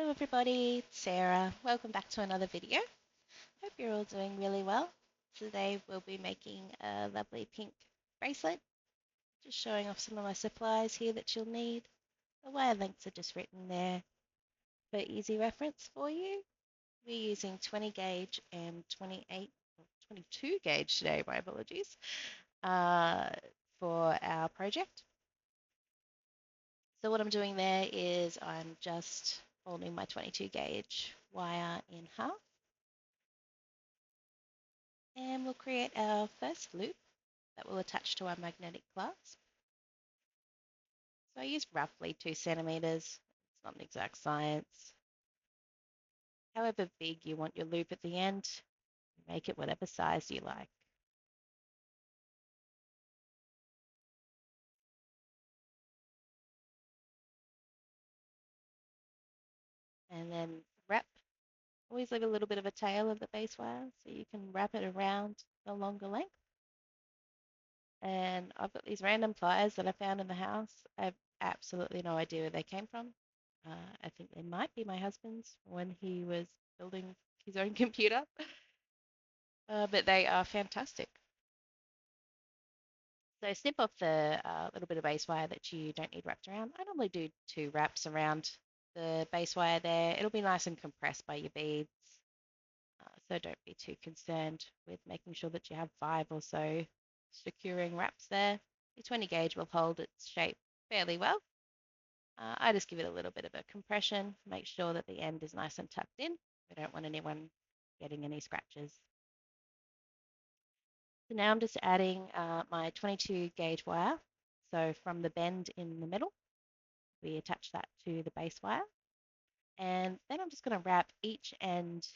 Hello everybody, it's Sarah. Welcome back to another video. Hope you're all doing really well. Today we'll be making a lovely pink bracelet. Just showing off some of my supplies here that you'll need. The wire lengths are just written there for easy reference for you. We're using 20 gauge and 22 gauge today, my apologies, uh, for our project. So what I'm doing there is I'm just folding my 22 gauge wire in half. And we'll create our first loop that will attach to our magnetic clasp. So I use roughly 2 centimeters. It's not an exact science. However big you want your loop at the end, make it whatever size you like. And then wrap. Always leave a little bit of a tail of the base wire so you can wrap it around the longer length. And I've got these random pliers that I found in the house. I have absolutely no idea where they came from. I think they might be my husband's when he was building his own computer, but they are fantastic. So snip off the little bit of base wire that you don't need wrapped around. I normally do 2 wraps around the base wire there. It'll be nice and compressed by your beads, so don't be too concerned with making sure that you have 5 or so securing wraps there. Your 20 gauge will hold its shape fairly well. I just give it a little bit of a compression, make sure that the end is nice and tucked in. We don't want anyone getting any scratches. So now I'm just adding my 22 gauge wire. So from the bend in the middle, we attach that to the base wire. And then I'm just going to wrap each end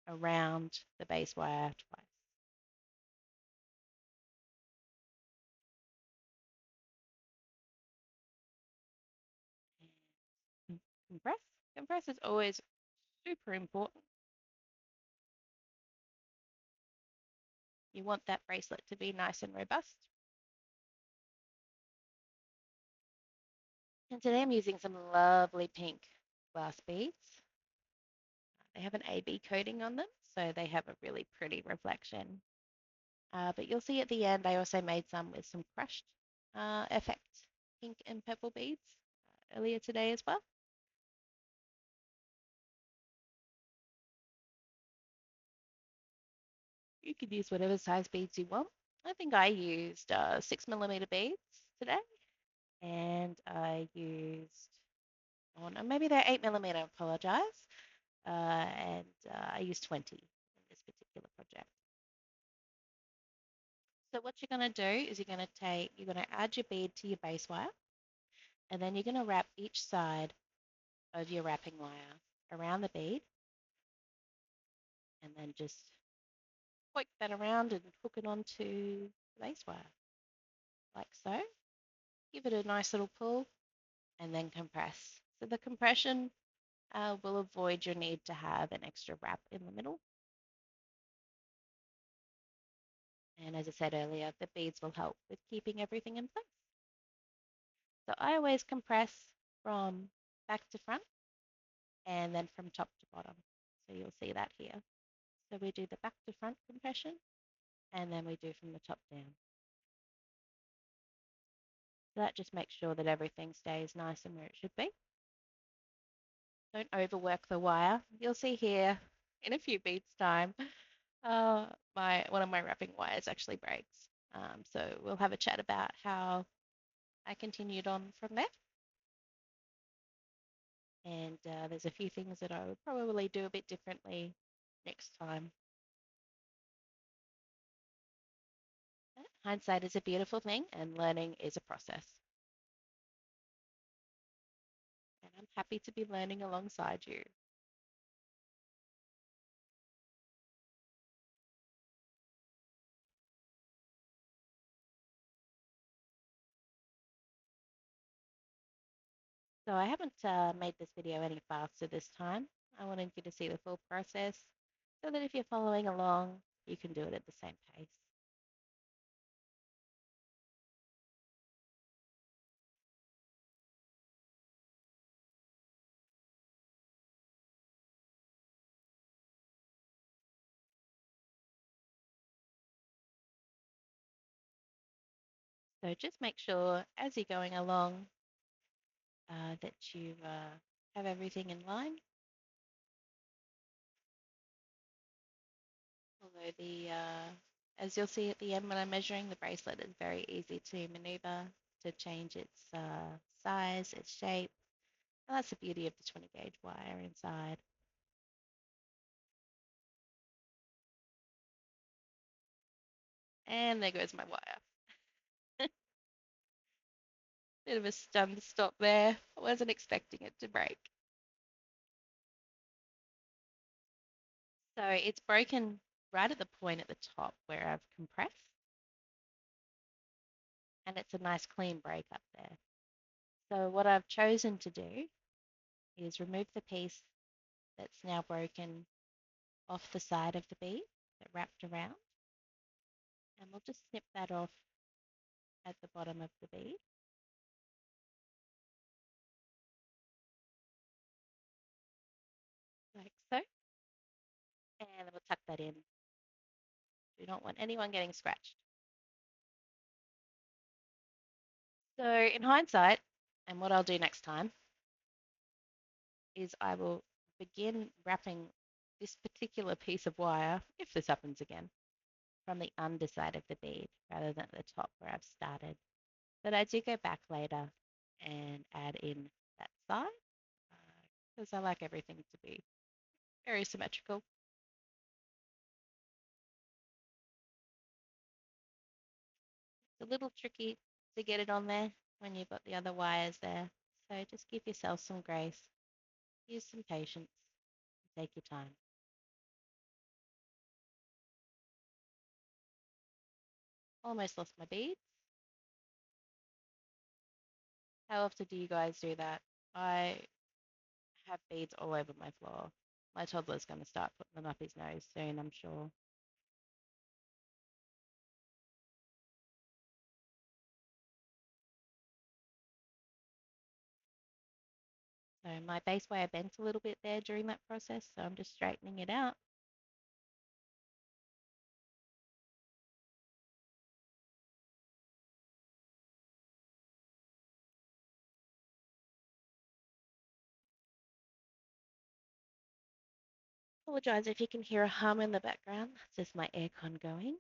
around the base wire twice. And compress. Compress is always super important. You want that bracelet to be nice and robust. And today I'm using some lovely pink glass beads. They have an AB coating on them, so they have a really pretty reflection. But you'll see at the end, I also made some with some crushed effect pink and purple beads earlier today as well. You could use whatever size beads you want. I think I used 6mm beads today, and I used, oh no, maybe they're 8mm, I apologize. And I used 20 in this particular project. So what you're going to do is you're going to add your bead to your base wire, and then you're going to wrap each side of your wrapping wire around the bead, and then just poke that around and hook it onto the base wire, like so. Give it a nice little pull, and then compress. So the compression will avoid your need to have an extra wrap in the middle. And as I said earlier, the beads will help with keeping everything in place. So I always compress from back to front and then from top to bottom. So you'll see that here. So we do the back to front compression and then we do from the top down. So that just makes sure that everything stays nice and where it should be. Don't overwork the wire. You'll see here in a few beads time, one of my wrapping wires actually breaks. So we'll have a chat about how I continued on from there. And there's a few things that I would probably do a bit differently next time. Hindsight is a beautiful thing, and learning is a process. And I'm happy to be learning alongside you. So I haven't made this video any faster this time. I wanted you to see the full process so that if you're following along, you can do it at the same pace. So just make sure as you're going along that you have everything in line. Although as you'll see at the end when I'm measuring, the bracelet is very easy to maneuver to change its size, its shape. And that's the beauty of the 20 gauge wire inside. And there goes my wire. Bit of a stunned stop there. I wasn't expecting it to break. So it's broken right at the point at the top where I've compressed, and it's a nice clean break up there. So what I've chosen to do is remove the piece that's now broken off the side of the bead that wrapped around, and we'll just snip that off at the bottom of the bead, like so, and then we'll tuck that in. We don't want anyone getting scratched. So in hindsight, and what I'll do next time is I will begin wrapping this particular piece of wire, if this happens again, from the underside of the bead rather than the top where I've started. But I do go back later and add in that side because I like everything to be very symmetrical. It's a little tricky to get it on there when you've got the other wires there. So just give yourself some grace, use some patience, and take your time. Almost lost my beads. How often do you guys do that? I have beads all over my floor. My toddler's going to start putting them up his nose soon, I'm sure. So my base wire bent a little bit there during that process, so I'm just straightening it out. Apologize if you can hear a hum in the background. It's just my aircon going.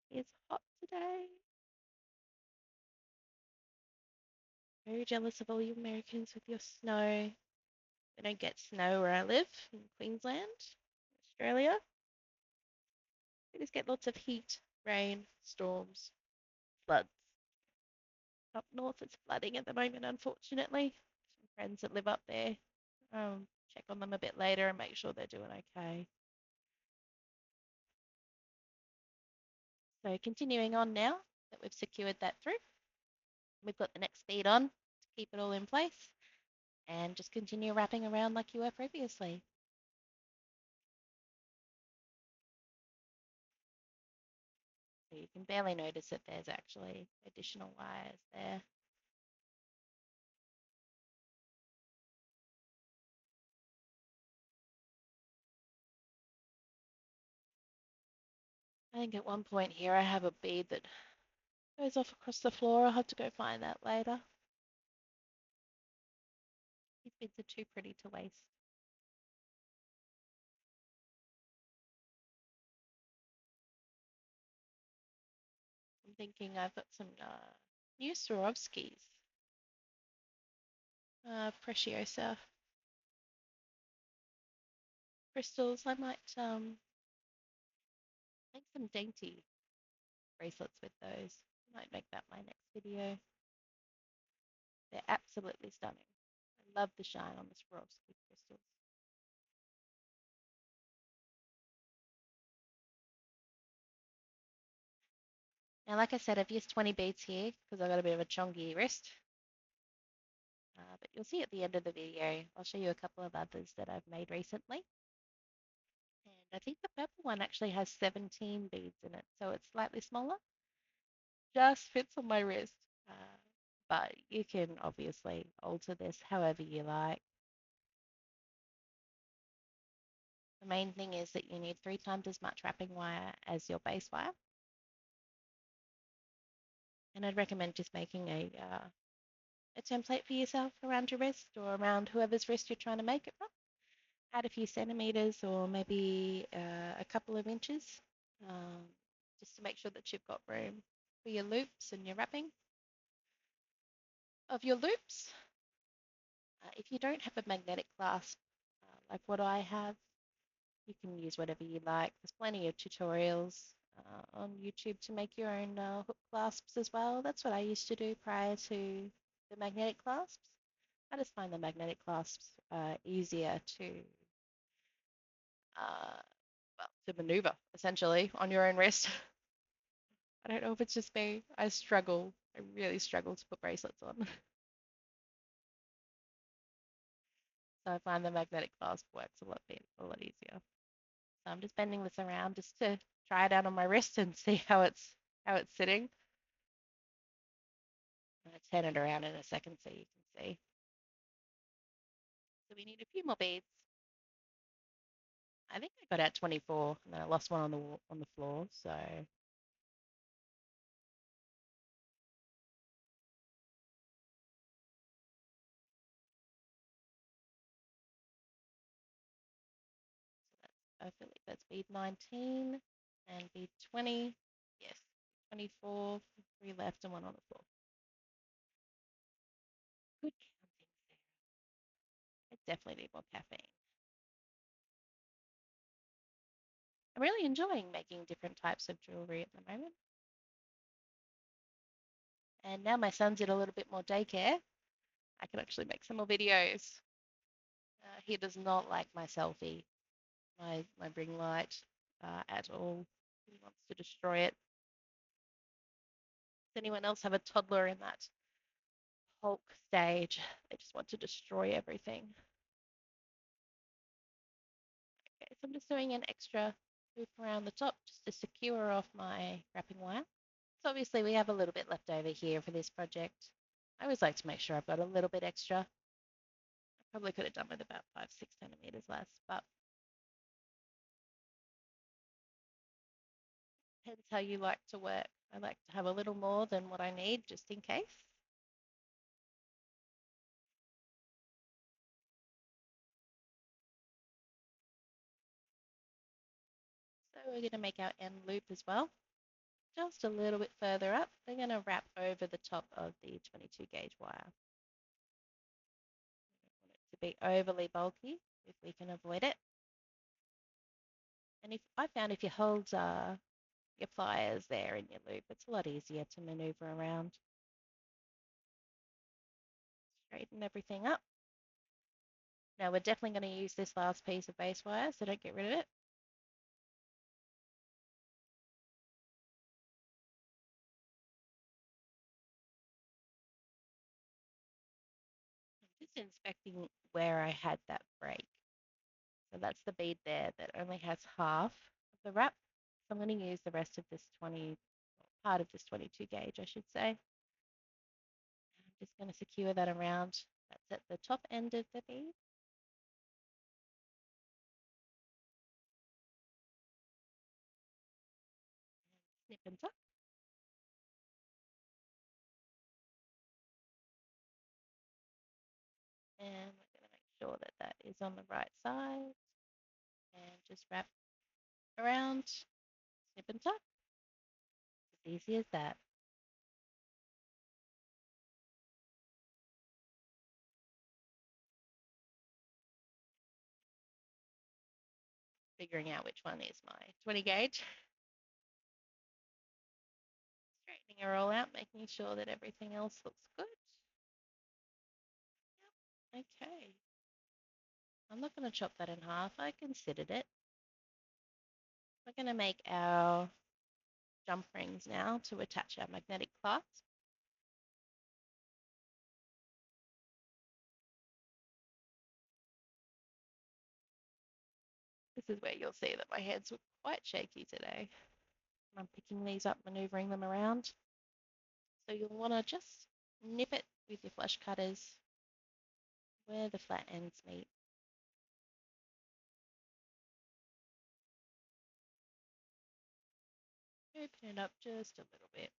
It's hot today. Very jealous of all you Americans with your snow. We don't get snow where I live in Queensland, Australia. We just get lots of heat, rain, storms, floods. Up north, it's flooding at the moment, unfortunately. Some friends that live up there. Check on them a bit later and make sure they're doing okay. So continuing on now that we've secured that through, we've got the next bead on to keep it all in place and just continue wrapping around like you were previously. So you can barely notice that there's actually additional wires there. I think at one point here I have a bead that goes off across the floor. I'll have to go find that later. These beads are too pretty to waste. I'm thinking I've got some new Swarovskis, Preciosa crystals. I might make some dainty bracelets with those. Might make that my next video. They're absolutely stunning. I love the shine on the Swarovski crystals. Now, like I said, I've used 20 beads here because I've got a bit of a chongy wrist. But you'll see at the end of the video, I'll show you a couple of others that I've made recently. And I think the purple one actually has 17 beads in it, so it's slightly smaller. Just fits on my wrist. But you can obviously alter this however you like. The main thing is that you need 3 times as much wrapping wire as your base wire. And I'd recommend just making a template for yourself around your wrist or around whoever's wrist you're trying to make it from. Add a few centimeters or maybe a couple of inches, um, just to make sure that you've got room for your loops and your wrapping of your loops. If you don't have a magnetic clasp like what I have, you can use whatever you like. There's plenty of tutorials on YouTube to make your own hook clasps as well. That's what I used to do prior to the magnetic clasps. I just find the magnetic clasps easier uh, to maneuver essentially on your own wrist. I don't know if it's just me. I struggle. I really struggle to put bracelets on. So I find the magnetic clasp works a lot easier. So I'm just bending this around just to try it out on my wrist and see how it's sitting. I'm going to turn it around in a second so you can see. So we need a few more beads. I think I got out 24 and then I lost one on the floor. I feel like that's bead 19 and bead 20. Yes, 24, three left and one on the floor. Good counting, Sarah. I definitely need more caffeine. I'm really enjoying making different types of jewelry at the moment. And now my son's in a little bit more daycare, I can actually make some more videos. He does not like my selfie, my ring light at all. He wants to destroy it. Does anyone else have a toddler in that Hulk stage? They just want to destroy everything. Okay, so I'm just doing an extra loop around the top just to secure off my wrapping wire. So obviously we have a little bit left over here for this project. I always like to make sure I've got a little bit extra. I probably could have done with about 5, 6 centimeters less, but depends how you like to work. I like to have a little more than what I need just in case. So we're going to make our end loop as well, just a little bit further up. We're going to wrap over the top of the 22 gauge wire. We don't want it to be overly bulky if we can avoid it. And if I found if you hold your pliers there in your loop, it's a lot easier to maneuver around. Straighten everything up. Now we're definitely going to use this last piece of base wire, so don't get rid of it. I'm just inspecting where I had that break. So that's the bead there that only has half of the wrap. So I'm going to use the rest of this 20, part of this 22 gauge, I should say. I'm just going to secure that around. That's at the top end of the bead. Snip and tuck. And we're going to make sure that that is on the right side. And just wrap around, snip and tuck. As easy as that. Figuring out which one is my 20 gauge. Straightening her all out, making sure that everything else looks good. Yep. Okay. I'm not going to chop that in half. I considered it. We're going to make our jump rings now to attach our magnetic clasp. This is where you'll see that my hands were quite shaky today. I'm picking these up, maneuvering them around. So you'll want to just nip it with your flush cutters where the flat ends meet. Open it up just a little bit.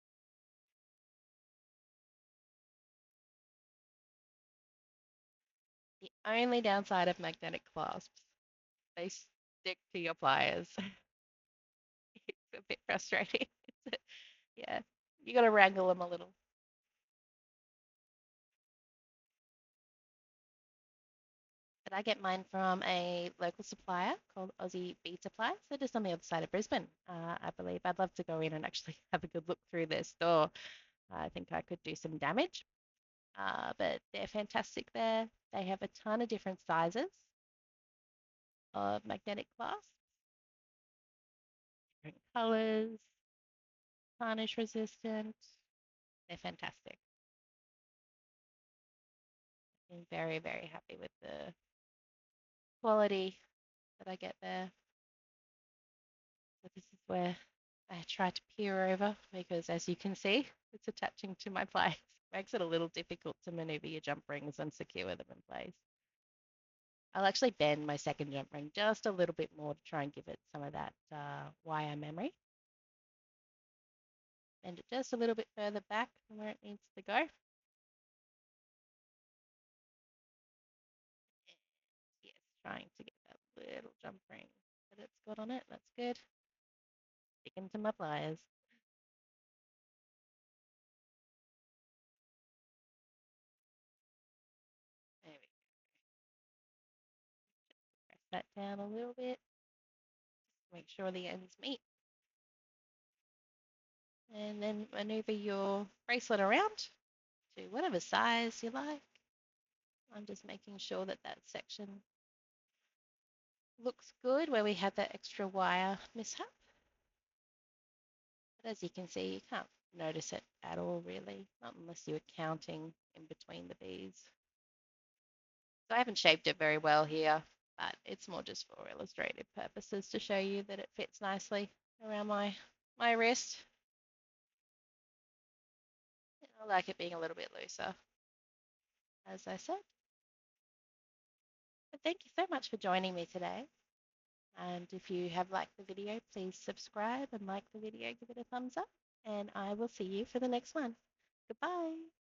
Only downside of magnetic clasps, they stick to your pliers. It's a bit frustrating. Yeah, you got to wrangle them a little. But I get mine from a local supplier called Aussie Bead Supply. So just on the other side of Brisbane, I believe. I'd love to go in and actually have a good look through their store. I think I could do some damage. But they're fantastic there. They have a ton of different sizes of magnetic clasps, different colors, tarnish resistant. They're fantastic. I'm very, very happy with the quality that I get there. So this is where I try to peer over because as you can see, it's attaching to my pliers. Makes it a little difficult to maneuver your jump rings and secure them in place. I'll actually bend my second jump ring just a little bit more to try and give it some of that wire memory. Bend it just a little bit further back from where it needs to go. Yes, trying to get that little jump ring that it's got on it. That's good. Stick into my pliers. There we press that down a little bit. Make sure the ends meet. And then maneuver your bracelet around to whatever size you like. I'm just making sure that that section looks good where we had that extra wire mishap. But as you can see, you can't notice it at all really, not unless you're counting in between the beads. So I haven't shaped it very well here, but it's more just for illustrative purposes to show you that it fits nicely around my wrist. I like it being a little bit looser, as I said. But thank you so much for joining me today. And if you have liked the video, please subscribe and like the video, give it a thumbs up, and I will see you for the next one. Goodbye.